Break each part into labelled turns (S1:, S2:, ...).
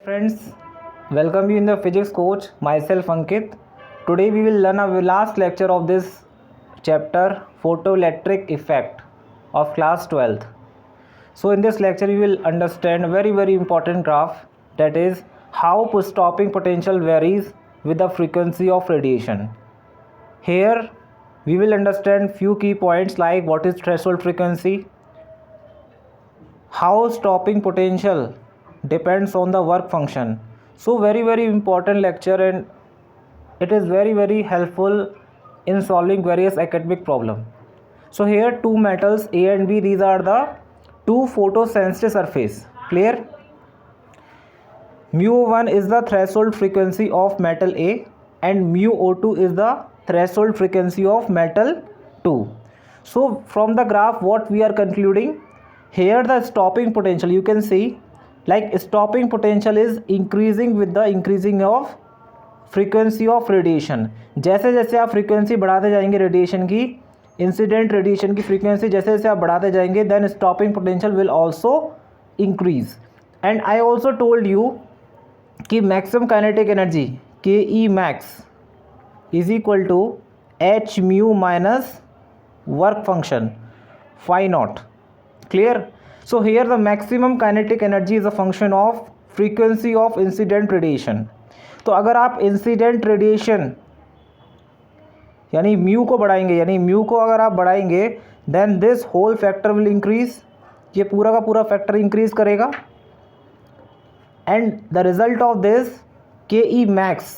S1: Friends, welcome you in the physics coach, myself Ankit. Today we will learn our last lecture of this chapter, photoelectric effect of class 12th. So in this lecture we will understand a very important graph, that is how stopping potential varies with the frequency of radiation. Here we will understand few key points like what is threshold frequency, how stopping potential depends on the work function. So very important lecture, and it is very helpful in solving various academic problem. So here two metals A and B, these are the two photosensitive surface. Clear? Mu1 is the threshold frequency of metal A and mu02 is the threshold frequency of metal 2. So from the graph what we are concluding, here the stopping potential, you can see like stopping potential is increasing with the increasing of frequency of radiation. जैसे जैसे आप frequency बढ़ाते जाएंगे radiation की, incident radiation की frequency जैसे जैसे आप बढ़ाते जाएंगे, then stopping potential will also increase. And I also told you कि maximum kinetic energy K E max is equal to H mu minus work function phi naught. Clear? So here the maximum kinetic energy is a function of frequency of incident radiation. तो अगर आप incident radiation यानी mu को बढ़ाएंगे, यानी mu को अगर आप बढ़ाएंगे, then this whole factor will increase, ये पूरा का पूरा फैक्टर इंक्रीज करेगा. And the result of this K E max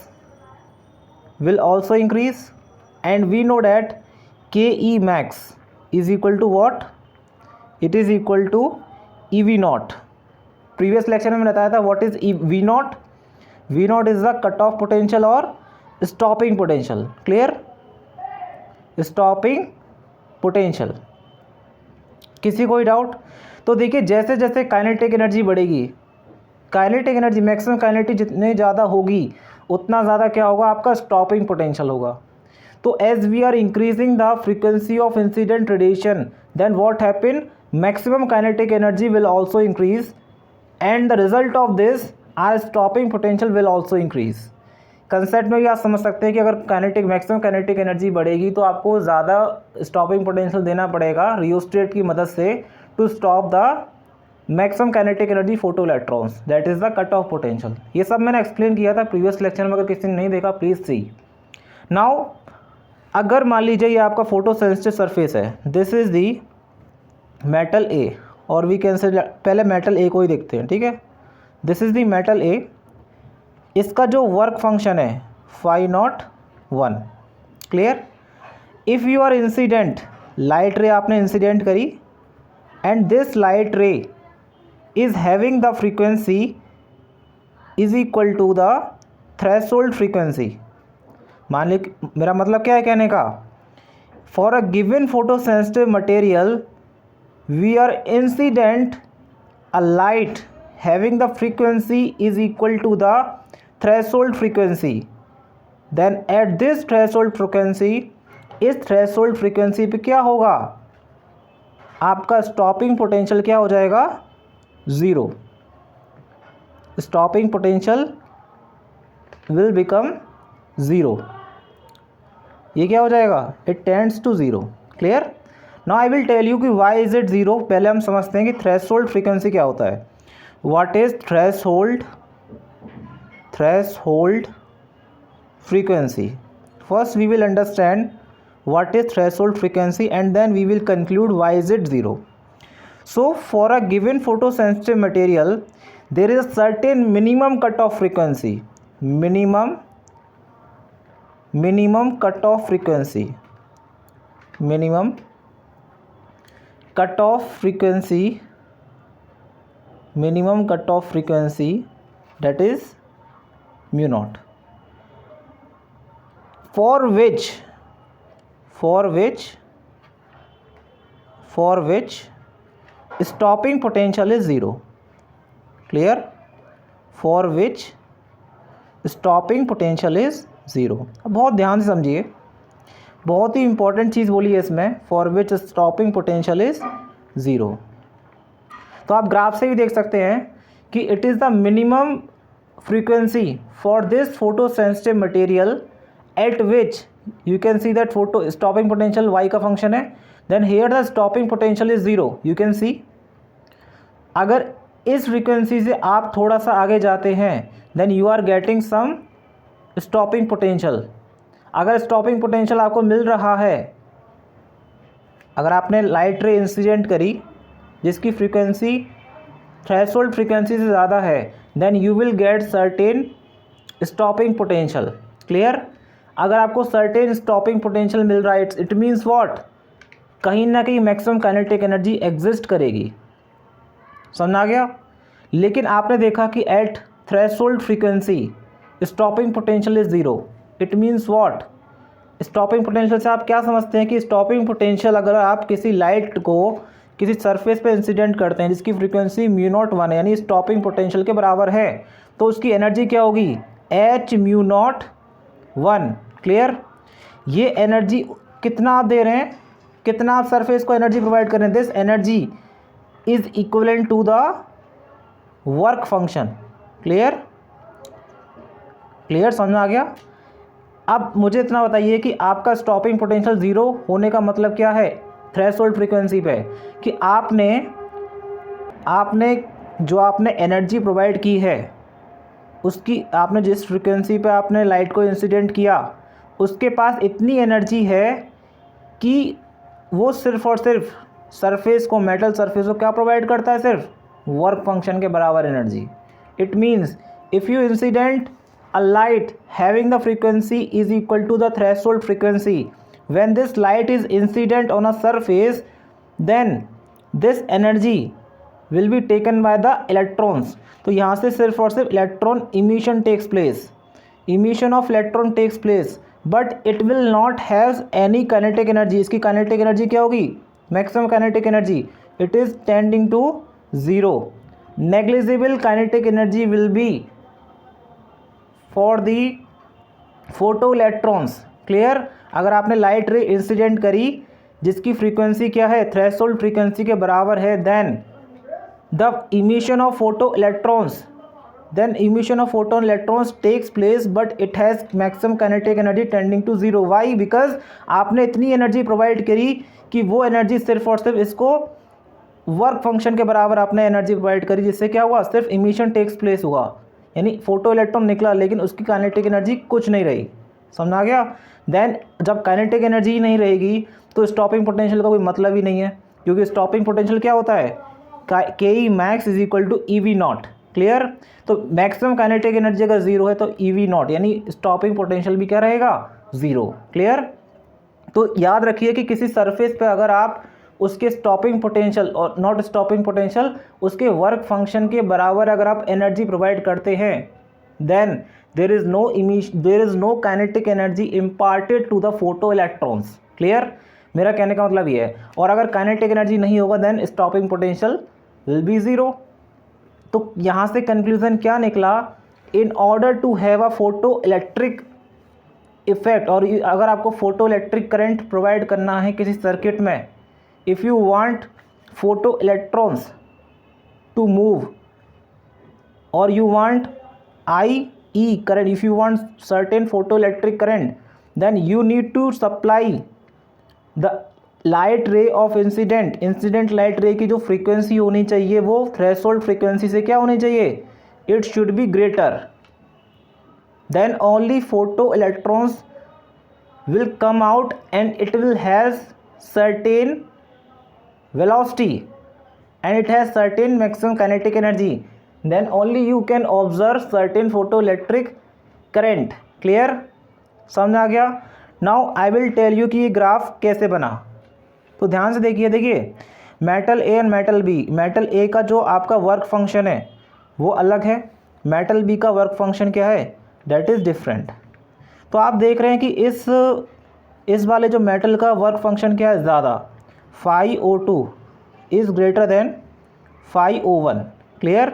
S1: will also increase. And we know that K E max is equal to what? It is equal to e V naught. Previous lecture में बताया था what is V naught. V naught is the cut off potential और stopping potential. Clear? Stopping potential. किसी कोई doubt? तो देखिए जैसे जैसे काइनेटिक एनर्जी बढ़ेगी, काइनेटिक एनर्जी मैक्सिमम काइनेटिक जितने ज़्यादा होगी उतना ज़्यादा क्या होगा, आपका स्टॉपिंग पोटेंशियल होगा. तो as we are increasing the frequency of incident radiation, then what happen, maximum kinetic energy will also increase and the result of this our stopping potential will also increase. Concept में भी आप समझ सकते हैं कि अगर काइनेटिक मैक्सिमम काइनेटिक एनर्जी बढ़ेगी तो आपको ज़्यादा स्टॉपिंग पोटेंशियल देना पड़ेगा रियोस्टेट की मदद से to stop the maximum kinetic energy photo electrons, that is the cut off potential. ये सब मैंने एक्सप्लेन किया था प्रीवियस लेक्चर में, अगर किसी ने नहीं देखा प्लीज़ सी. नाउ अगर मान लीजिए ये आपका फोटो सेंसिटिव सरफेस है, दिस इज़ दी मेटल ए, और वी कैन से पहले मेटल ए को ही देखते हैं. ठीक है, this is the metal A. इसका जो वर्क फंक्शन है phi naught 1. Clear? If you are incident, light ray आपने इंसिडेंट करी and this light ray is having the frequency is equal to the threshold frequency. मान ली, मेरा मतलब क्या है कहने का, for a given photo sensitive material we are incident a light having the frequency is equal to the threshold frequency. Then at this threshold frequency, इस threshold frequency पे क्या होगा, आपका stopping potential क्या हो जाएगा, zero. stopping potential will become zero. ये क्या हो जाएगा, it tends to zero. Clear? Now I will tell you कि वाई इज़ इट ज़ीरो. पहले हम समझते हैं कि थ्रेशोल्ड फ्रीक्वेंसी क्या होता है. What is threshold frequency. First we will understand what is threshold frequency and then we will conclude why is it zero. So for a given photo sensitive material there is a certain minimum cut off frequency. Minimum cut off frequency, minimum cut off frequency, minimum cut off frequency, that is mu naught, for which stopping potential is zero. Clear? For which stopping potential is zero. अब बहुत ध्यान से समझिए, बहुत ही important चीज़ बोली है इसमें, for which stopping potential is zero. तो आप ग्राफ से भी देख सकते हैं कि it is the minimum frequency for this photosensitive material at which you can see that photo stopping potential y का function है, then here the stopping potential is 0, you can see। अगर इस फ्रीक्वेंसी से आप थोड़ा सा आगे जाते हैं then you are getting some stopping potential। अगर स्टॉपिंग पोटेंशियल आपको मिल रहा है, अगर आपने लाइट रे इंसिडेंट करी जिसकी फ्रीक्वेंसी थ्रेशोल्ड फ्रीक्वेंसी से ज़्यादा है, then you will get certain stopping potential. Clear? अगर आपको सर्टेन स्टॉपिंग पोटेंशियल मिल रहा है, इट मीन्स व्हाट, कहीं ना कहीं मैक्सिमम काइनेटिक एनर्जी एग्जिस्ट करेगी। समझ आ गया? लेकिन आपने देखा कि at threshold frequency stopping potential is 0, it means what, stopping potential से आप क्या समझते हैं कि स्टॉपिंग पोटेंशियल अगर आप किसी लाइट को किसी सरफेस पे इंसिडेंट करते हैं जिसकी फ्रीक्वेंसी μ01 यानी स्टॉपिंग पोटेंशियल के बराबर है, तो उसकी एनर्जी क्या होगी, hμ01। क्लियर? ये एनर्जी कितना आप दे रहे हैं, कितना आप सरफेस को एनर्जी प्रोवाइड कर रहे हैं, this energy is equivalent to the work function. Clear? Clear? समझ में आ गया? अब मुझे इतना बताइए कि आपका स्टॉपिंग पोटेंशियल 0 होने का मतलब क्या है थ्रेशोल्ड फ्रीक्वेंसी पे, कि आपने जो आपने एनर्जी प्रोवाइड की है उसकी, आपने जिस फ्रीक्वेंसी पे आपने लाइट को इंसिडेंट किया उसके पास इतनी एनर्जी है कि वो सिर्फ और सिर्फ सरफेस को, मेटल सरफेस को क्या प्रोवाइड करता है, सिर्फ वर्क फंक्शन के बराबर energy. It means if you incident a light having the frequency is equal to the threshold frequency, when this light is incident on a surface then this energy will be taken by the electrons। तो यहाँ से सिर्फ और सिर्फ electron emission takes place, emission of electron takes place, but it will not have any kinetic energy। इसकी kinetic energy क्या होगी, maximum kinetic energy, it is tending to 0। negligible kinetic energy will be for the photo electrons. Clear? अगर आपने light ray incident करी जिसकी frequency क्या है, threshold frequency के बराबर है, then the emission of photo electrons, then emission of photon electrons takes place but it has maximum kinetic energy tending to 0। Why? Because आपने इतनी एनर्जी प्रोवाइड करी कि वो एनर्जी सिर्फ और सिर्फ इसको वर्क फंक्शन के बराबर आपने एनर्जी प्रोवाइड करी, जिससे क्या हुआ, सिर्फ इमिशन टेक्स प्लेस हुआ, यानी फोटो इलेक्ट्रॉन निकला लेकिन उसकी काइनेटिक एनर्जी कुछ नहीं रही। समझ आ गया? देन जब काइनेटिक एनर्जी ही नहीं रहेगी तो स्टॉपिंग पोटेंशियल का कोई मतलब ही नहीं है, क्योंकि स्टॉपिंग पोटेंशियल क्या होता है, K max is equal to EV0। Clear? तो मैक्सिमम काइनेटिक एनर्जी अगर 0 है तो EV0 यानी स्टॉपिंग पोटेंशियल भी क्या रहेगा, 0। क्लियर? तो याद रखिए कि किसी सरफेस पे अगर आप उसके स्टॉपिंग पोटेंशियल और नॉट स्टॉपिंग पोटेंशियल उसके वर्क फंक्शन के बराबर अगर आप एनर्जी प्रोवाइड करते हैं, then there is no kinetic energy imparted to the photo electrons. Clear? मेरा कहने का मतलब ये है। और अगर काइनेटिक एनर्जी नहीं होगा then stopping potential will be 0। तो यहाँ से कंक्लूजन क्या निकला, in order to have a photo electric effect, और अगर आपको फोटो इलेक्ट्रिक करंट प्रोवाइड करना है किसी सर्किट में, if you want photo electrons to move or you want IE current, if you want certain photoelectric current, then you need to supply the light ray of incident light ray की जो frequency होनी चाहिए वो threshold frequency से क्या होनी चाहिए, it should be greater, then only photo electrons will come out and it will have certain velocity and it has certain maximum kinetic energy, then only you can observe certain photoelectric current। Clear? समझ आ गया? Now I will tell you कि ये graph कैसे बना। तो ध्यान से देखिए metal A and metal B, metal A का जो आपका वर्क फंक्शन है वो अलग है, मेटल बी का वर्क फंक्शन क्या है, दैट इज़ डिफरेंट। तो आप देख रहे हैं कि इस वाले जो मेटल का वर्क फंक्शन क्या है, ज़्यादा, φO2 is greater than φO1। Clear?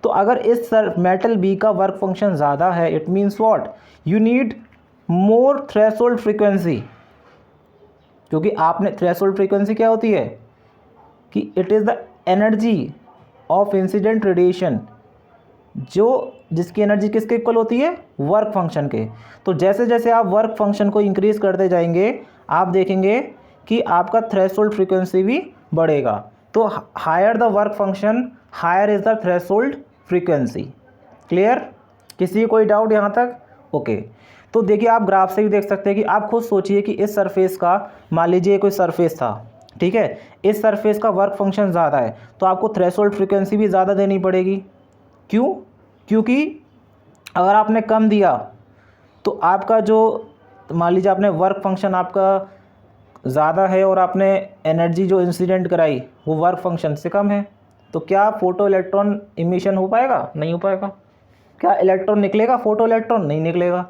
S1: तो अगर इस मेटल बी का वर्क फंक्शन ज़्यादा है, it means what, you need more threshold frequency, क्योंकि आपने थ्रेशोल्ड फ्रीक्वेंसी क्या होती है कि it is the energy of incident radiation, जो जिसकी एनर्जी किसके इक्वल होती है, वर्क फंक्शन के। तो जैसे जैसे आप वर्क फंक्शन को इंक्रीज करते जाएंगे आप देखेंगे कि आपका थ्रेशोल्ड फ्रीक्वेंसी भी बढ़ेगा। तो higher the work function higher is the threshold frequency. Clear, किसी को कोई डाउट यहाँ तक? ओके। तो देखिए आप ग्राफ से भी देख सकते हैं कि आप खुद सोचिए कि इस सरफेस का, मान लीजिए कोई सरफेस था, ठीक है, इस सरफेस का वर्क फंक्शन ज़्यादा है तो आपको थ्रेशोल्ड फ्रीक्वेंसी भी ज़्यादा देनी पड़ेगी। क्यों? क्योंकि अगर आपने कम दिया तो आपका जो, मान लीजिए आपने वर्क फंक्शन आपका ज़्यादा है और आपने एनर्जी जो इंसिडेंट कराई वो वर्क फंक्शन से कम है, तो क्या फोटो इलेक्ट्रॉन इमिशन हो पाएगा? नहीं हो पाएगा। क्या इलेक्ट्रॉन निकलेगा? फोटो इलेक्ट्रॉन नहीं निकलेगा।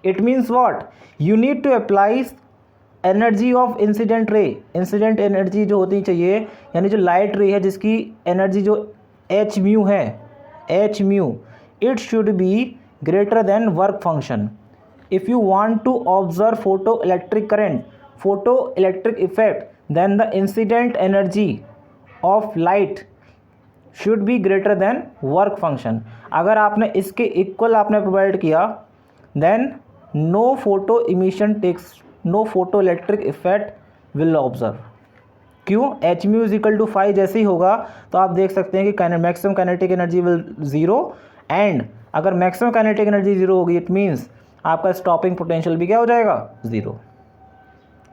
S1: It means what, you need to apply energy of incident ray. Incident energy जो होती चाहिए, यानी जो लाइट रे है जिसकी एनर्जी जो एच म्यू है, h mu, it should be greater than work function. If you want to observe photo electric current, photo electric effect, then the incident energy of light should be greater than work function. अगर आपने इसके equal आपने provide किया then no photo emission takes, no photo electric effect will observe. क्यों? H mu is equal to 5 जैसे ही होगा तो आप देख सकते हैं कि maximum kinetic energy will zero, and अगर मैक्सिमम काइनेटिक एनर्जी ज़ीरो होगी इट मीन्स आपका स्टॉपिंग पोटेंशियल भी क्या हो जाएगा? ज़ीरो।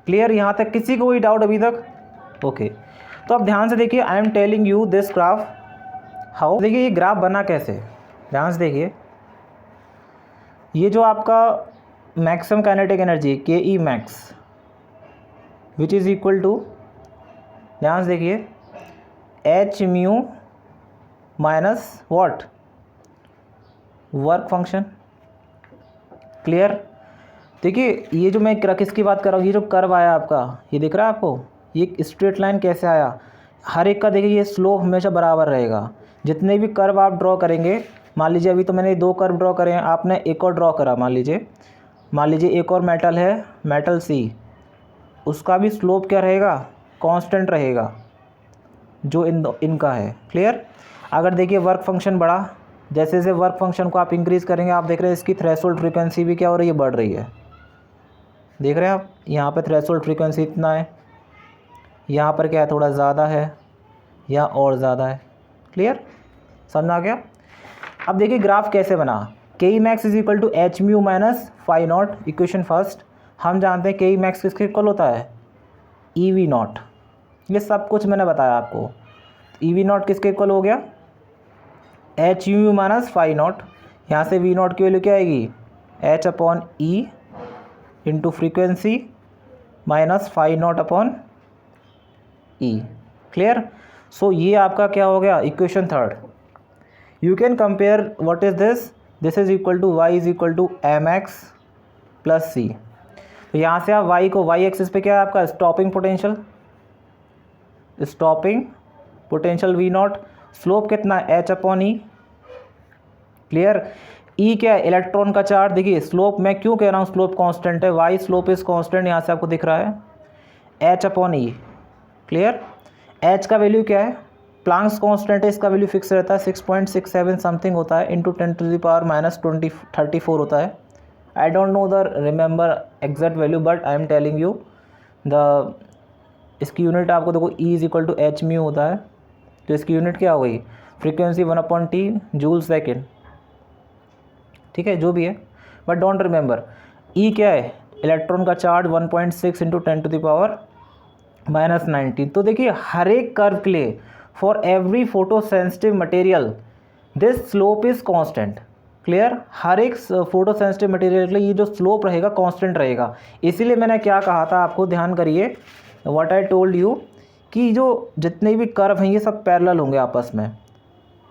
S1: क्लियर यहाँ तक? किसी को कोई डाउट अभी तक? ओके। तो अब ध्यान से देखिए, आई am telling you this graph how. देखिए ये ग्राफ बना कैसे, ध्यान से देखिए। ये जो आपका maximum kinetic energy K E max which is equal to, ध्यान से देखिए, h mu minus what, work function. Clear? देखिए ये जो मैं किसकी बात कर रहा हूँ, ये जो कर्व आया आपका, ये दिख रहा है आपको, ये स्ट्रेट लाइन कैसे आया? हर एक का देखिए ये स्लोप हमेशा बराबर रहेगा। जितने भी कर्व आप ड्रॉ करेंगे, मान लीजिए अभी तो मैंने 2 कर्व ड्रॉ करे हैं, आपने एक और ड्रॉ करा, मान लीजिए एक और मेटल है, मेटल सी, उसका भी स्लोप क्या रहेगा? कांस्टेंट रहेगा जो इनका है। क्लियर? अगर देखिए वर्क फंक्शन बढ़ा, जैसे जैसे वर्क फंक्शन को आप इंक्रीज़ करेंगे आप देख रहे हैं इसकी थ्रेशोल्ड फ्रीक्वेंसी भी क्या हो रही है? बढ़ रही है। देख रहे हैं आप, यहाँ पे थ्रेशोल्ड फ्रीक्वेंसी इतना है, यहाँ पर क्या है? थोड़ा ज़्यादा है, या और ज़्यादा है। क्लियर? समझ आ गया? अब देखिए ग्राफ कैसे बना। K E max is equal to H mu minus phi naught, equation first. हम जानते हैं के ई मैक्स किसके इक्वल होता है? E V naught. ये सब कुछ मैंने बताया आपको। ई वी नॉट किसके इक्वल हो गया? H U minus phi naught. यहाँ से वी नॉट की वैल्यू क्या आएगी? H upon E into frequency minus phi naught upon E. Clear? So ये आपका क्या हो गया? Equation third. You can compare what is this is equal to Y is equal to M X plus C. तो यहाँ से आप Y को, वाई एक्सिस पे क्या है आपका? Stopping potential, stopping potential V naught, slope कितना है? H upon E. Clear? E क्या है? इलेक्ट्रॉन का चार्ज। देखिए स्लोप मैं क्यों कह रहा हूँ स्लोप कांस्टेंट है, वाई स्लोप इज कांस्टेंट, यहाँ से आपको दिख रहा है H upon E. Clear? H का वैल्यू क्या है? प्लांक्स कांस्टेंट है, इसका वैल्यू फिक्स रहता है 6.67 समथिंग होता है, into 10 to the power minus 34 होता है। I don't know the remember exact value but I am telling you the, इसकी यूनिट आपको देखो E is equal to H mu होता है, तो इसकी यूनिट क्या हो गई? Frequency 1/T joule second. ठीक है, जो भी है, बट डोंट रिमेंबर। ई क्या है? इलेक्ट्रॉन का charge 1.6 into 10 to the power minus 19। तो देखिए हर एक कर्व के लिए, for every photo sensitive material this slope is constant. Clear? हर एक फोटो सेंसिटिव मटेरियल के लिए ये जो स्लोप रहेगा कांस्टेंट रहेगा। इसीलिए मैंने क्या कहा था आपको, ध्यान करिए, व्हाट आई टोल्ड यू, कि जो जितने भी कर्व हैं ये सब पैरेलल होंगे आपस में।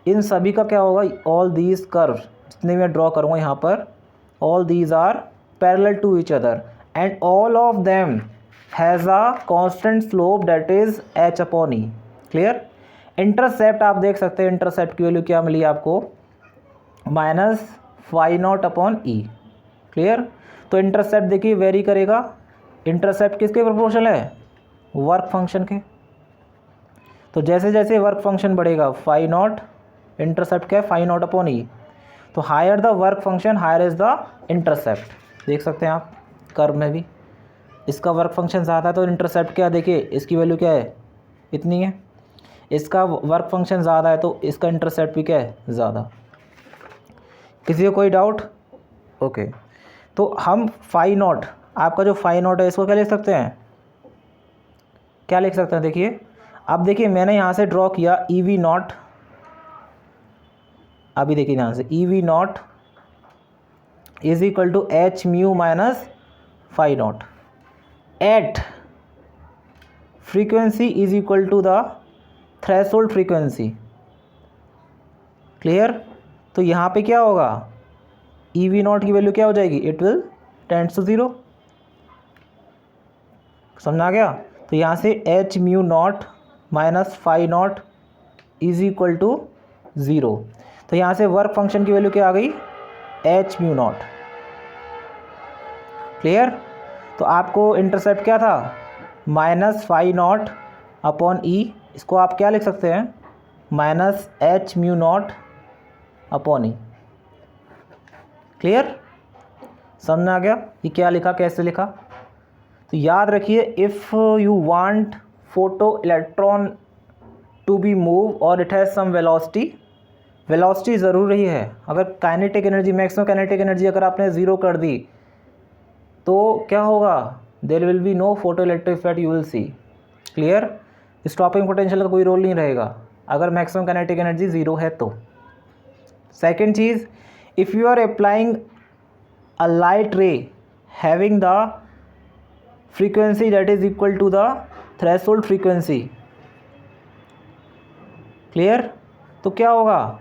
S1: इन सभी का क्या होगा? ऑल दीज कर्व जितने मैं ड्रॉ करूँगा यहाँ पर, all these are parallel to each other and all of them has a constant slope that is H upon E. Clear? Intercept आप देख सकते हैं, इंटरसेप्ट की वैल्यू क्या मिली आपको? Minus phi naught upon E. Clear? तो इंटरसेप्ट देखिए वेरी करेगा। इंटरसेप्ट किसके प्रोपोर्शनल है? वर्क फंक्शन के। तो जैसे जैसे वर्क फंक्शन बढ़ेगा फाई नॉट, इंटरसेप्ट क्या है? Phi naught upon E. तो higher the work function higher is the intercept. देख सकते हैं आप कर्व में भी, इसका वर्क फंक्शन ज़्यादा है तो इंटरसेप्ट क्या, देखिए इसकी वैल्यू क्या है, इतनी है। इसका वर्क फंक्शन ज़्यादा है तो इसका इंटरसेप्ट भी क्या है, ज़्यादा। किसी को कोई डाउट? ओके, तो हम फाई नॉट, आपका जो फाई नॉट है इसको क्या लिख सकते हैं, क्या लिख सकते हैं, देखिए अब देखिए मैंने यहाँ से ड्रॉ किया ई वी नॉट, अभी देखिए यहाँ से E V naught is equal to H mu minus phi naught at frequency is equal to the threshold frequency. Clear? तो यहाँ पे क्या होगा, ई वी नॉट की वैल्यू क्या हो जाएगी, इट विल टेंड्स टू 0। समझा गया? तो यहाँ से H mu naught minus phi naught is equal to 0। तो यहाँ से वर्क फंक्शन की वैल्यू क्या आ गई, एच म्यू नॉट। क्लियर? तो आपको इंटरसेप्ट क्या था, minus phi naught upon E, इसको आप क्या लिख सकते हैं, minus H mu naught upon E. Clear? समझ आ गया ये क्या लिखा, कैसे लिखा? तो याद रखिए, if you want photo electron to be move और it has some velocity, velocity ज़रूर रही है। अगर kinetic energy, maximum kinetic energy अगर आपने ज़ीरो कर दी तो क्या होगा, there will be no photo electric effect, you will see. Clear? Stopping potential का कोई रोल नहीं रहेगा अगर मैक्सिमम काइनेटिक एनर्जी ज़ीरो है तो। सेकेंड चीज़, if you are applying a light ray having the frequency that is equal to the threshold frequency. Clear? तो क्या होगा,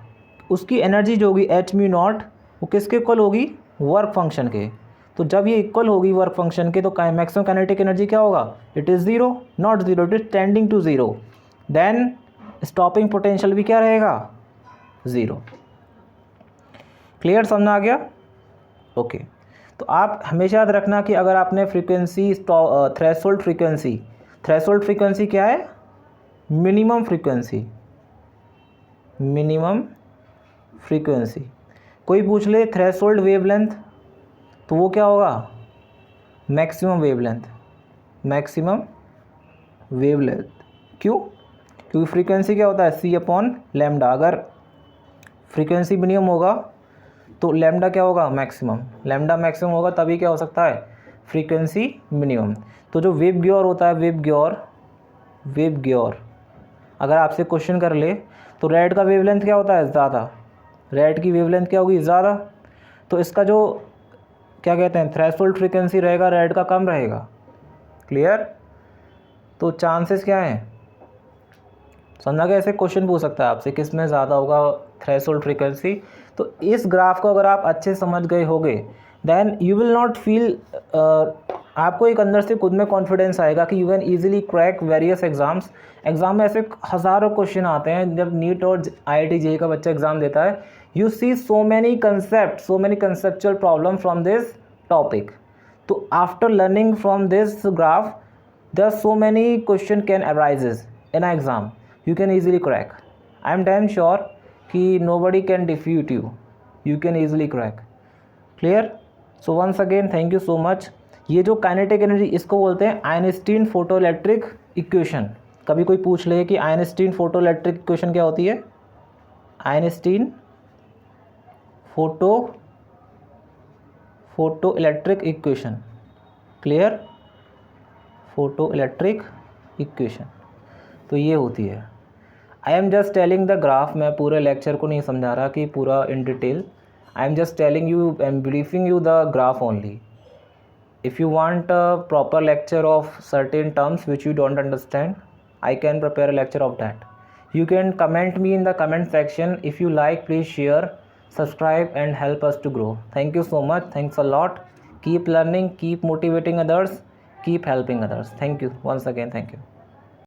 S1: उसकी एनर्जी जो होगी एच म्यू नॉट, वो किसके इक्वल होगी, वर्क फंक्शन के। तो जब ये इक्वल होगी वर्क फंक्शन के तो मैक्सिमम काइनेटिक एनर्जी क्या होगा, it is 0, not 0, it is tending to 0। Then stopping potential भी क्या रहेगा, 0। क्लियर? समझ आ गया? ओके, तो आप हमेशा याद रखना कि अगर आपने frequency, threshold frequency, threshold frequency क्या है, मिनिमम फ्रीक्वेंसी, मिनिमम फ्रीक्वेंसी। कोई पूछ ले थ्रेशोल्ड वेवलेंथ, तो वो क्या होगा, मैक्सिमम वेवलेंथ, मैक्सिमम वेवलेंथ। क्यों? क्योंकि फ्रीक्वेंसी क्या होता है, सी अपॉन लैम्डा। अगर फ्रीक्वेंसी मिनिमम होगा तो लैम्डा क्या होगा, मैक्सिमम। लैम्डा मैक्सिमम होगा तभी क्या हो सकता है, फ्रीक्वेंसी मिनिमम। तो जो वेव ग्योर होता है, वेव ग्योर अगर आपसे क्वेश्चन कर ले तो रेड का वेवलेंथ क्या होता है, ज़्यादा, रेड की वेवलेंथ क्या होगी, ज़्यादा। तो इसका जो क्या कहते हैं, थ्रेशोल्ड फ्रीक्वेंसी रहेगा, रेड का कम रहेगा। क्लियर? तो चांसेस क्या हैं, समझा गया? ऐसे क्वेश्चन पूछ सकता है आपसे, किस में ज़्यादा होगा थ्रेशोल्ड फ्रीक्वेंसी। तो इस ग्राफ को अगर आप अच्छे समझ गए होगे then you will not feel, आपको एक अंदर से खुद में कॉन्फिडेंस आएगा कि you can easily crack various exams. Exam में ऐसे हज़ारों क्वेश्चन आते हैं, जब नीट और IIT JEE का बच्चा एग्ज़ाम देता है, you see so many conceptual problem from this topic. तो after learning from this graph there are so many question can arises in a exam, you can easily crack. I am damn sure कि nobody can defeat you. You can easily crack. Clear? So once again thank you so much. ये जो kinetic energy, इसको बोलते हैं Einstein photo electric equation. कभी कोई पूछ ले कि आइंस्टीन फोटो इलेक्ट्रिक इक्वेशन क्या होती है, Einstein photo electric equation. Clear? Photo electric equation तो ये होती है। I am just telling the graph, मैं पूरे लेक्चर को नहीं समझा रहा कि पूरा in detail, I am just telling you, I am briefing you the graph only. If you want a proper lecture of certain terms which you don't understand, I can prepare a lecture of that. You can comment me in the comment section. If you like, please share, subscribe and help us to grow. Thank you so much. Thanks a lot. Keep learning, keep motivating others, keep helping others. Thank you once again. Thank you.